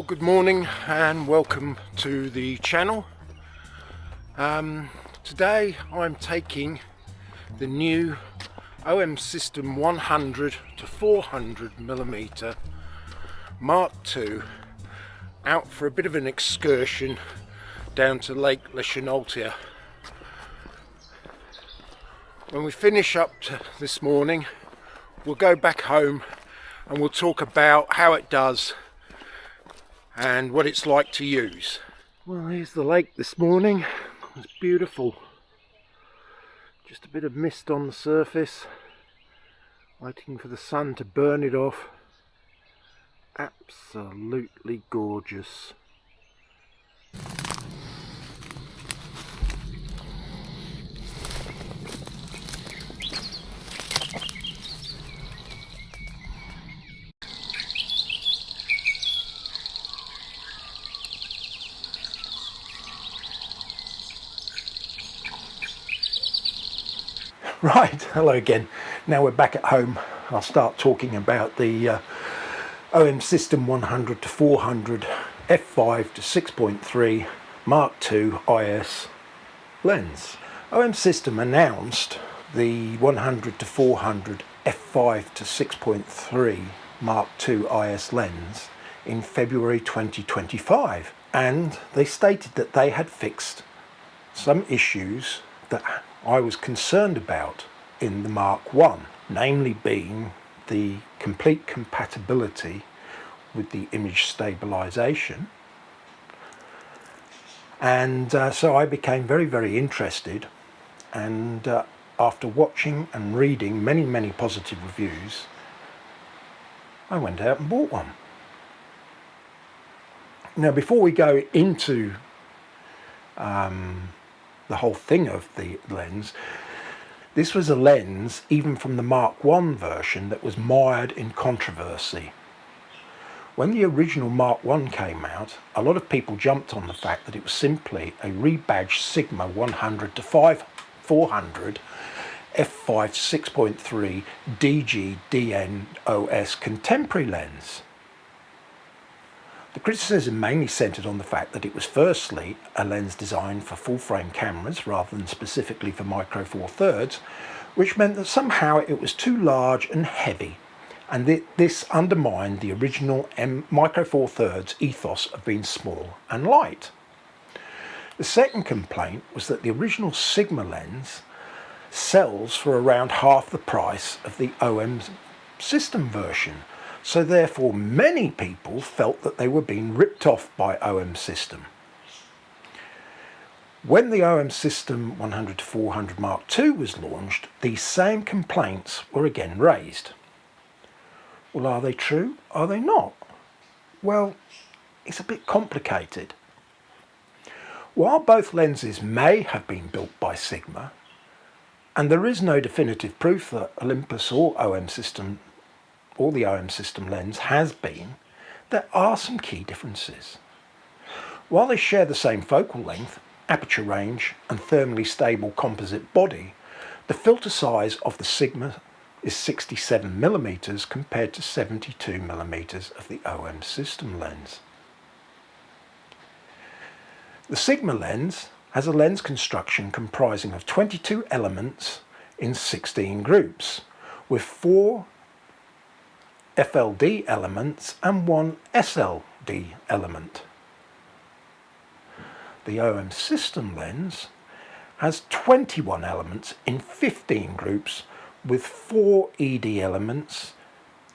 Well, good morning and welcome to the channel. Today I'm taking the new OM System 100 to 400 millimeter Mark II out for a bit of an excursion down to Lake Le Chenoltier. When we finish up this morning, we'll go back home and we'll talk about how it does and what it's like to use. Well, here's the lake this morning. It's beautiful. Just a bit of mist on the surface, waiting for the sun to burn it off. Absolutely gorgeous. Right, hello again. Now we're back at home. I'll start talking about the OM System 100 to 400 f5 to 6.3 Mark II IS lens. OM System announced the 100 to 400 f5 to 6.3 Mark II IS lens in February 2025, and they stated that they had fixed some issues that I was concerned about in the Mark I, namely being the complete compatibility with the image stabilization. And so I became very interested, and after watching and reading many positive reviews, I went out and bought one. Now, before we go into the whole thing of the lens, this was a lens, even from the Mark I version, that was mired in controversy. When the original Mark I came out, a lot of people jumped on the fact that it was simply a rebadged Sigma 100 to 400 f5 6.3 DG DNOS contemporary lens. The criticism mainly centred on the fact that it was firstly a lens designed for full-frame cameras rather than specifically for micro four thirds, which meant that somehow it was too large and heavy, and this undermined the original micro four thirds ethos of being small and light. The second complaint was that the original Sigma lens sells for around half the price of the OM System version. So therefore many people felt that they were being ripped off by OM System. When the OM System 100 to 400 Mark II was launched, these same complaints were again raised. Well, are they true? Are they not? Well, it's a bit complicated. While both lenses may have been built by Sigma, and there is no definitive proof that Olympus or OM System or the OM System lens has been, there are some key differences. While they share the same focal length, aperture range and thermally stable composite body, the filter size of the Sigma is 67mm compared to 72mm of the OM System lens. The Sigma lens has a lens construction comprising of 22 elements in 16 groups, with 4 FLD elements and 1 SLD element. The OM System lens has 21 elements in 15 groups, with 4 ED elements,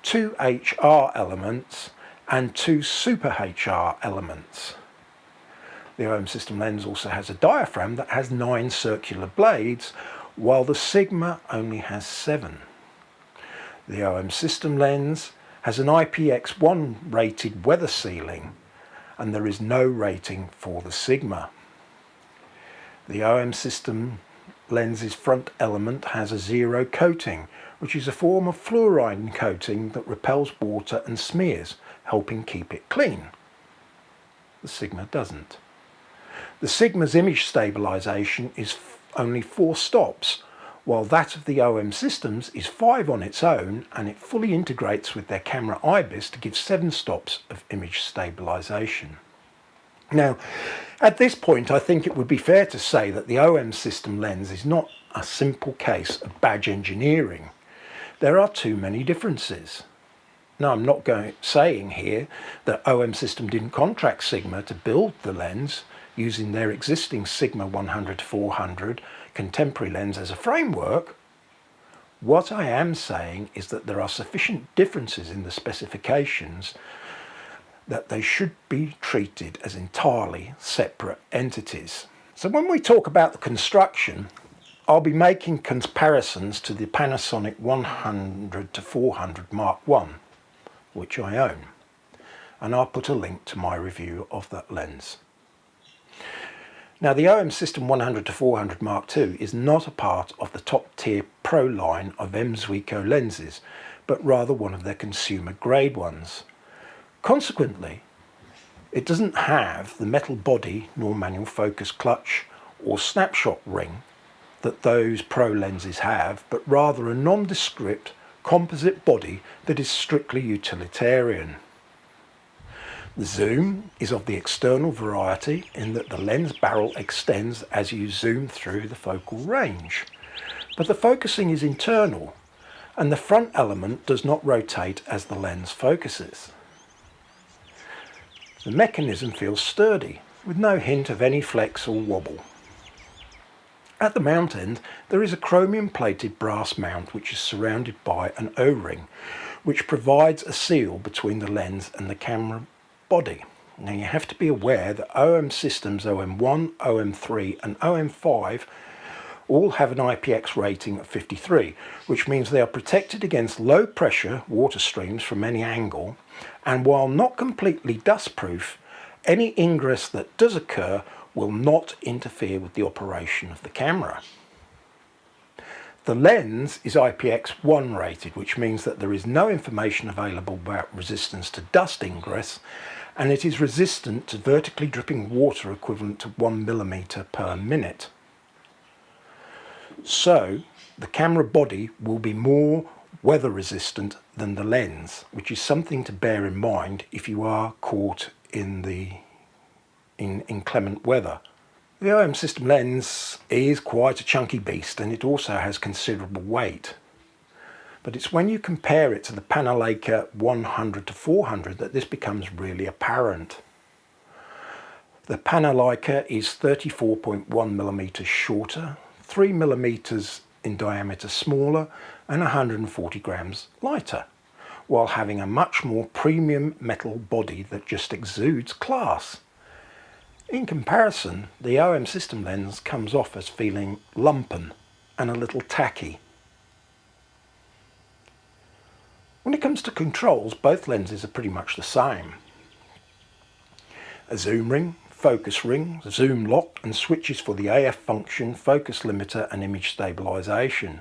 2 HR elements and 2 Super HR elements. The OM System lens also has a diaphragm that has 9 circular blades, while the Sigma only has 7. The OM System lens has an IPX1 rated weather sealing, and there is no rating for the Sigma. The OM System lens's front element has a zero coating, which is a form of fluorine coating that repels water and smears, helping keep it clean. The Sigma doesn't. The Sigma's image stabilization is only 4 stops, while that of the OM systems is 5 on its own, and it fully integrates with their camera IBIS to give 7 stops of image stabilization. Now, at this point, I think it would be fair to say that the OM system lens is not a simple case of badge engineering. There are too many differences. Now, I'm not saying here that OM system didn't contract Sigma to build the lens using their existing Sigma 100-400 contemporary lens as a framework. What I am saying is that there are sufficient differences in the specifications that they should be treated as entirely separate entities. So when we talk about the construction, I'll be making comparisons to the Panasonic 100-400 Mark I, which I own, and I'll put a link to my review of that lens. Now, the OM System 100-400 Mark II is not a part of the top-tier Pro line of Zuiko lenses, but rather one of their consumer-grade ones. Consequently, it doesn't have the metal body nor manual focus clutch or snapshot ring that those Pro lenses have, but rather a nondescript composite body that is strictly utilitarian. The zoom is of the external variety in that the lens barrel extends as you zoom through the focal range, but the focusing is internal and the front element does not rotate as the lens focuses. The mechanism feels sturdy with no hint of any flex or wobble. At the mount end, there is a chromium plated brass mount which is surrounded by an O-ring, which provides a seal between the lens and the camera body. Now, you have to be aware that OM systems OM1, OM3 and OM5 all have an IPX rating of 53, which means they are protected against low pressure water streams from any angle, and while not completely dustproof, any ingress that does occur will not interfere with the operation of the camera. The lens is IPX1 rated, which means that there is no information available about resistance to dust ingress, and it is resistant to vertically dripping water equivalent to 1 millimeter per minute. So the camera body will be more weather resistant than the lens, which is something to bear in mind if you are caught in inclement weather. The OM system lens is quite a chunky beast, and it also has considerable weight. But it's when you compare it to the Panasonic 100-400 that this becomes really apparent. The Panasonic is 34.1 millimeters shorter, 3 millimeters in diameter smaller, and 140 grams lighter, while having a much more premium metal body that just exudes class. In comparison, the OM system lens comes off as feeling lumpen and a little tacky. When it comes to controls, both lenses are pretty much the same. A zoom ring, focus ring, zoom lock and switches for the AF function, focus limiter and image stabilization.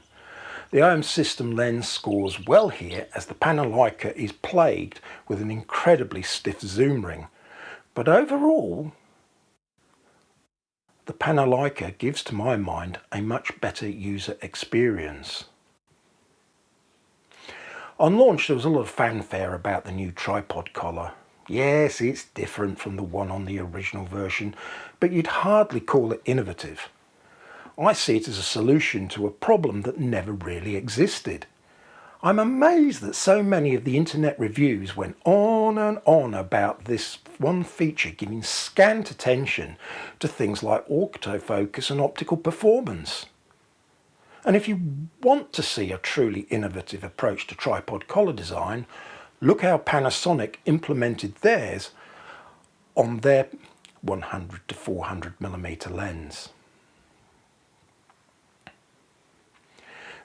The OM system lens scores well here, as the Panasonic is plagued with an incredibly stiff zoom ring, but overall the Panasonic gives, to my mind, a much better user experience. On launch, there was a lot of fanfare about the new tripod collar. Yes, it's different from the one on the original version, but you'd hardly call it innovative. I see it as a solution to a problem that never really existed. I'm amazed that so many of the internet reviews went on and on about this one feature, giving scant attention to things like autofocus and optical performance. And if you want to see a truly innovative approach to tripod collar design, look how Panasonic implemented theirs on their 100-400 millimeter lens.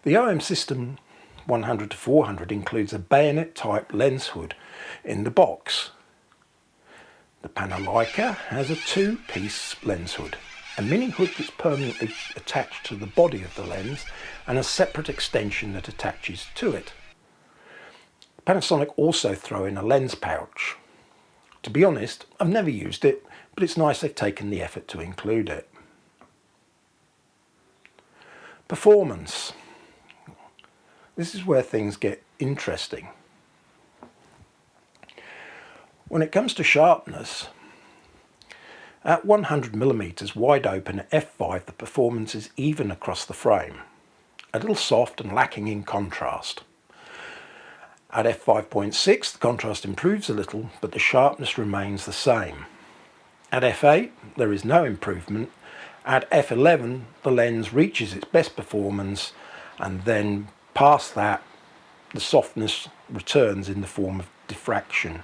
The OM system 100-400 includes a bayonet type lens hood in the box. The Panasonic has a two-piece lens hood, a mini hood that's permanently attached to the body of the lens, and a separate extension that attaches to it. Panasonic also throw in a lens pouch. To be honest, I've never used it, but it's nice they've taken the effort to include it. Performance. This is where things get interesting. When it comes to sharpness, at 100mm wide open at f5 the performance is even across the frame, a little soft and lacking in contrast. At f5.6 the contrast improves a little, but the sharpness remains the same. At f8 there is no improvement. At f11 the lens reaches its best performance, and then past that the softness returns in the form of diffraction.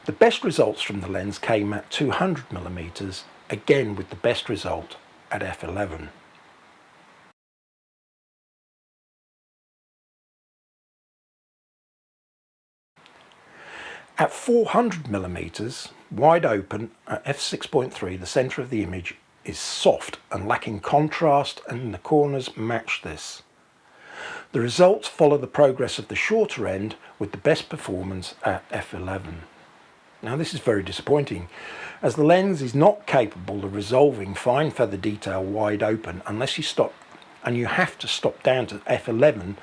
The best results from the lens came at 200mm, again with the best result at f11. At 400mm, wide open at f6.3, the centre of the image is soft and lacking contrast, and the corners match this. The results follow the progress of the shorter end with the best performance at f11. Now this is very disappointing, as the lens is not capable of resolving fine feather detail wide open unless you stop, and you have to stop down to f11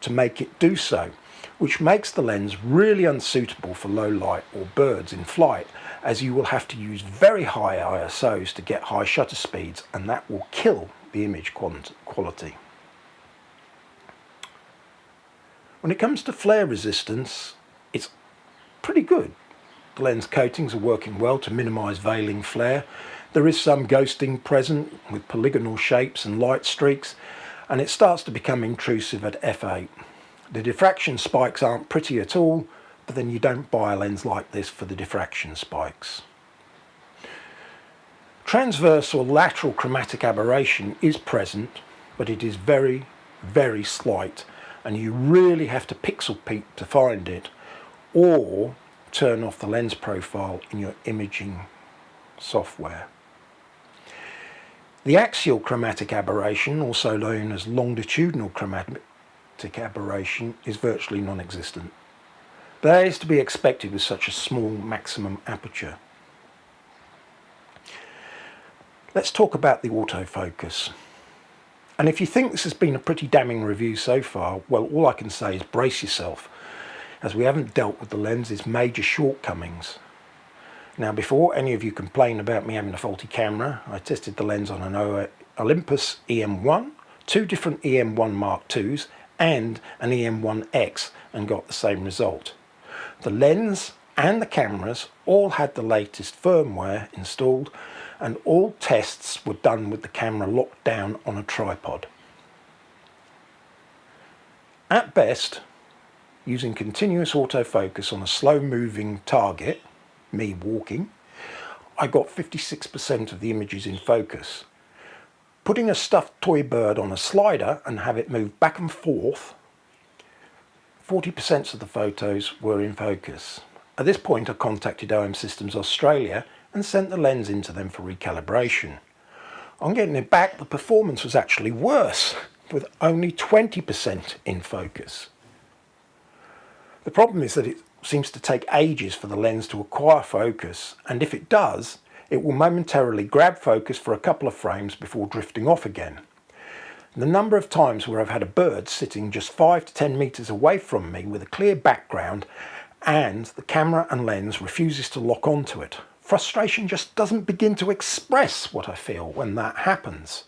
to make it do so, which makes the lens really unsuitable for low light or birds in flight, as you will have to use very high ISOs to get high shutter speeds, and that will kill the image quality. When it comes to flare resistance, it's pretty good. The lens coatings are working well to minimise veiling flare. There is some ghosting present with polygonal shapes and light streaks, and it starts to become intrusive at f8. The diffraction spikes aren't pretty at all, but then you don't buy a lens like this for the diffraction spikes. Transverse or lateral chromatic aberration is present, but it is very, very slight, and you really have to pixel peep to find it, or turn off the lens profile in your imaging software. The axial chromatic aberration, also known as longitudinal chromatic aberration, is virtually non-existent. But that is to be expected with such a small maximum aperture. Let's talk about the autofocus. And if you think this has been a pretty damning review so far, well, all I can say is brace yourself, as we haven't dealt with the lens's major shortcomings. Now, before any of you complain about me having a faulty camera, I tested the lens on an Olympus EM1, two different EM1 Mark IIs, and an EM1X, and got the same result. The lens and the cameras all had the latest firmware installed, and all tests were done with the camera locked down on a tripod. At best, using continuous autofocus on a slow moving target, me walking, I got 56% of the images in focus. Putting a stuffed toy bird on a slider and have it move back and forth, 40% of the photos were in focus. At this point I contacted OM Systems Australia and sent the lens into them for recalibration. On getting it back, the performance was actually worse, with only 20% in focus. The problem is that it seems to take ages for the lens to acquire focus, and if it does, it will momentarily grab focus for a couple of frames before drifting off again. The number of times where I've had a bird sitting just 5 to 10 metres away from me with a clear background and the camera and lens refuses to lock onto it. Frustration just doesn't begin to express what I feel when that happens.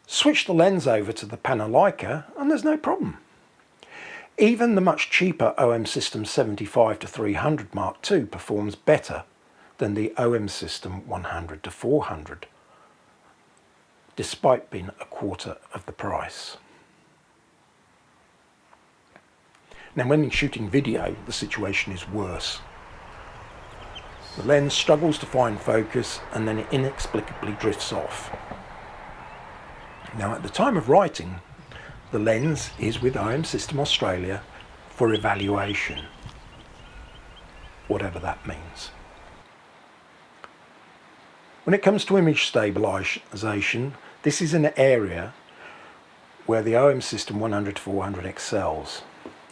Switch the lens over to the Panasonic and there's no problem. Even the much cheaper OM System 75-300 Mark II performs better than the OM System 100-400, despite being a quarter of the price. Now, when shooting video, the situation is worse. The lens struggles to find focus and then it inexplicably drifts off. Now, at the time of writing, the lens is with OM System Australia for evaluation, whatever that means. When it comes to image stabilization, this is an area where the OM System 100-400 excels.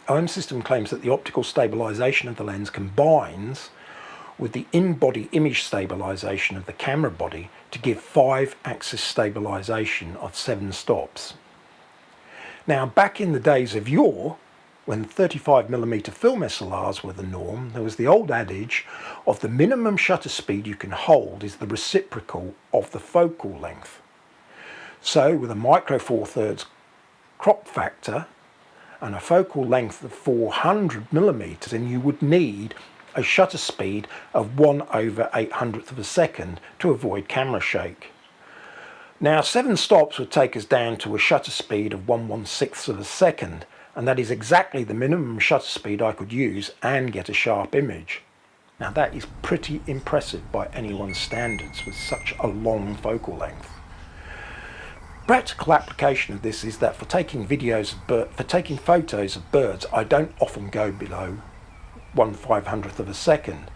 OM System claims that the optical stabilization of the lens combines with the in-body image stabilization of the camera body to give 5-axis stabilization of 7 stops. Now, back in the days of yore, when 35mm film SLRs were the norm, there was the old adage of the minimum shutter speed you can hold is the reciprocal of the focal length. So with a micro 4/3 crop factor and a focal length of 400mm, then you would need a shutter speed of 1/800th of a second to avoid camera shake. Now 7 stops would take us down to a shutter speed of 1/1/6 of a second, and that is exactly the minimum shutter speed I could use and get a sharp image. Now that is pretty impressive by anyone's standards with such a long focal length. Practical application of this is that for taking photos of birds, I don't often go below 1/500th of a second,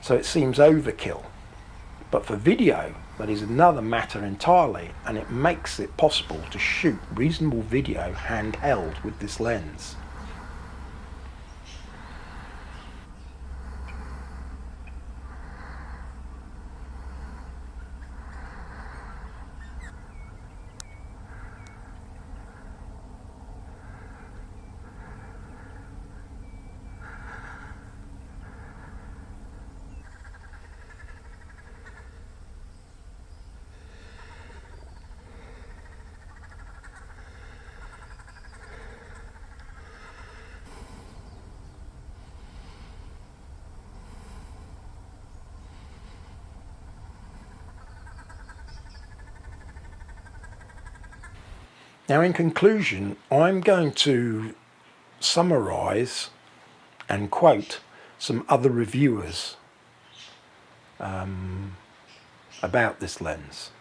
so it seems overkill. But for video, that is another matter entirely, and it makes it possible to shoot reasonable video handheld with this lens. Now in conclusion, I'm going to summarise and quote some other reviewers about this lens.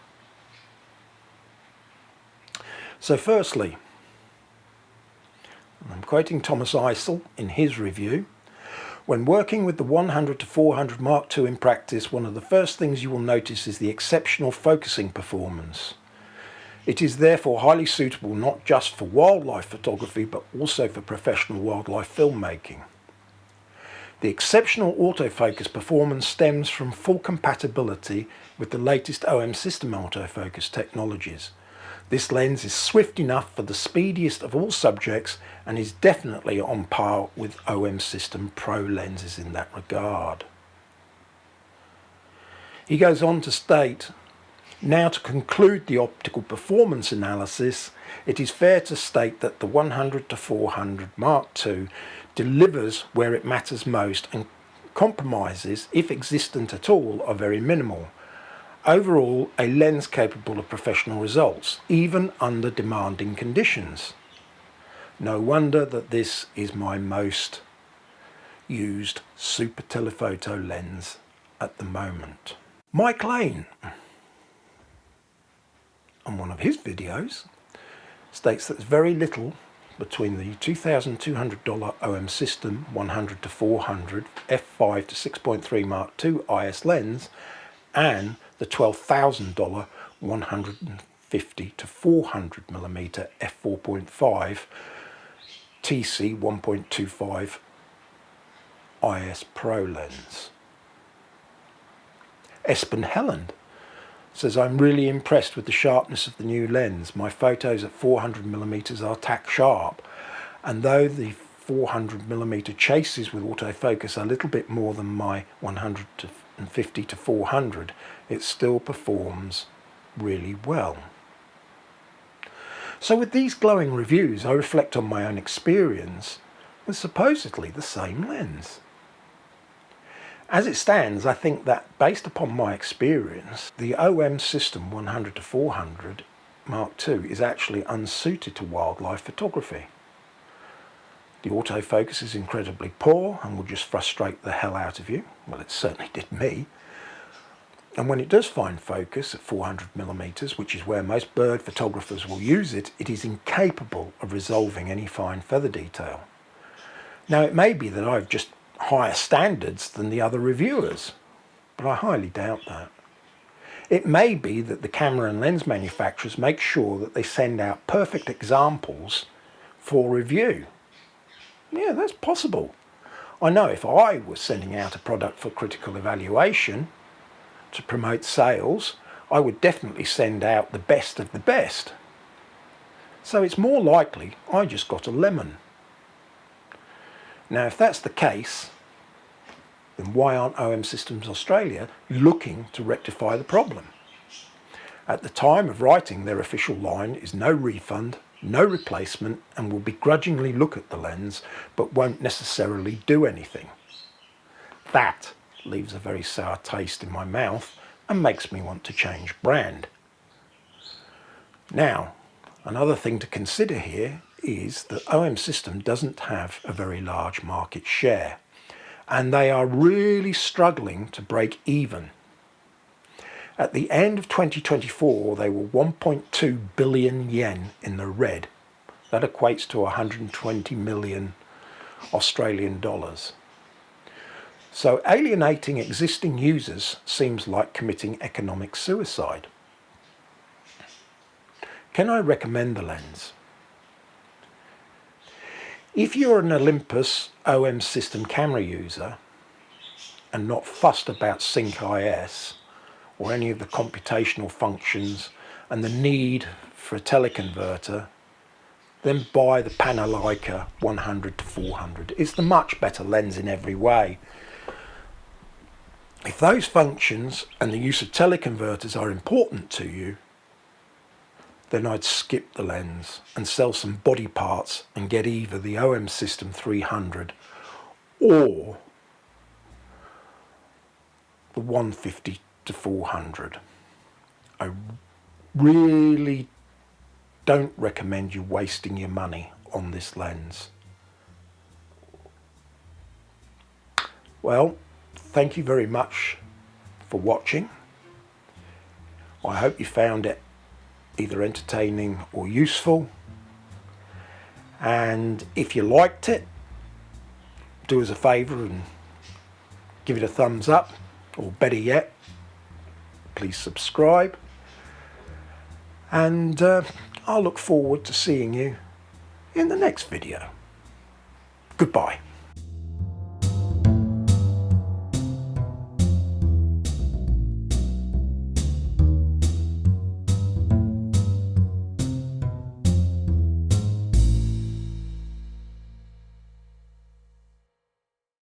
So firstly, I'm quoting Thomas Eisel in his review. When working with the 100-400 Mark II in practice, one of the first things you will notice is the exceptional focusing performance. It is therefore highly suitable not just for wildlife photography but also for professional wildlife filmmaking. The exceptional autofocus performance stems from full compatibility with the latest OM system autofocus technologies. This lens is swift enough for the speediest of all subjects and is definitely on par with OM system Pro lenses in that regard. He goes on to state, now to conclude the optical performance analysis, it is fair to state that the 100-400 Mark II delivers where it matters most, and compromises, if existent at all, are very minimal. Overall, a lens capable of professional results, even under demanding conditions. No wonder that this is my most used super telephoto lens at the moment. Mike Lane, on one of his videos, states that there's very little between the $2,200 OM system 100-400 f5 to 6.3 Mark II IS lens and the $12,000 150-400mm f4.5 TC 1.25 IS Pro lens. Espen Helland says, I'm really impressed with the sharpness of the new lens. My photos at 400mm are tack sharp, and though the 400mm chases with autofocus a little bit more than my 150-400, it still performs really well. So with these glowing reviews, I reflect on my own experience with supposedly the same lens. As it stands, I think that, based upon my experience, the OM system 100-400 Mark II is actually unsuited to wildlife photography. The autofocus is incredibly poor and will just frustrate the hell out of you. Well, it certainly did me. And when it does find focus at 400mm, which is where most bird photographers will use it, it is incapable of resolving any fine feather detail. Now, it may be that I've just higher standards than the other reviewers, but I highly doubt that. It may be that the camera and lens manufacturers make sure that they send out perfect examples for review. Yeah, that's possible. I know if I was sending out a product for critical evaluation to promote sales, I would definitely send out the best of the best. So it's more likely I just got a lemon. Now if that's the case, then why aren't OM Systems Australia looking to rectify the problem? At the time of writing, their official line is no refund, no replacement, and will begrudgingly look at the lens but won't necessarily do anything. That leaves a very sour taste in my mouth and makes me want to change brand. Now, another thing to consider here is that OM System doesn't have a very large market share, and they are really struggling to break even. At the end of 2024, they were 1.2 billion yen in the red. That equates to 120 million Australian dollars. So alienating existing users seems like committing economic suicide. Can I recommend the lens? If you're an Olympus OM System camera user and not fussed about Sync IS or any of the computational functions and the need for a teleconverter, then buy the Panasonic 100-400. It's the much better lens in every way. If those functions and the use of teleconverters are important to you, then I'd skip the lens and sell some body parts and get either the OM System 300 or the 150-400. I really don't recommend you wasting your money on this lens. Well, thank you very much for watching. I hope you found it either entertaining or useful. And if you liked it, do us a favour and give it a thumbs up, or better yet, please subscribe. And I'll look forward to seeing you in the next video. Goodbye.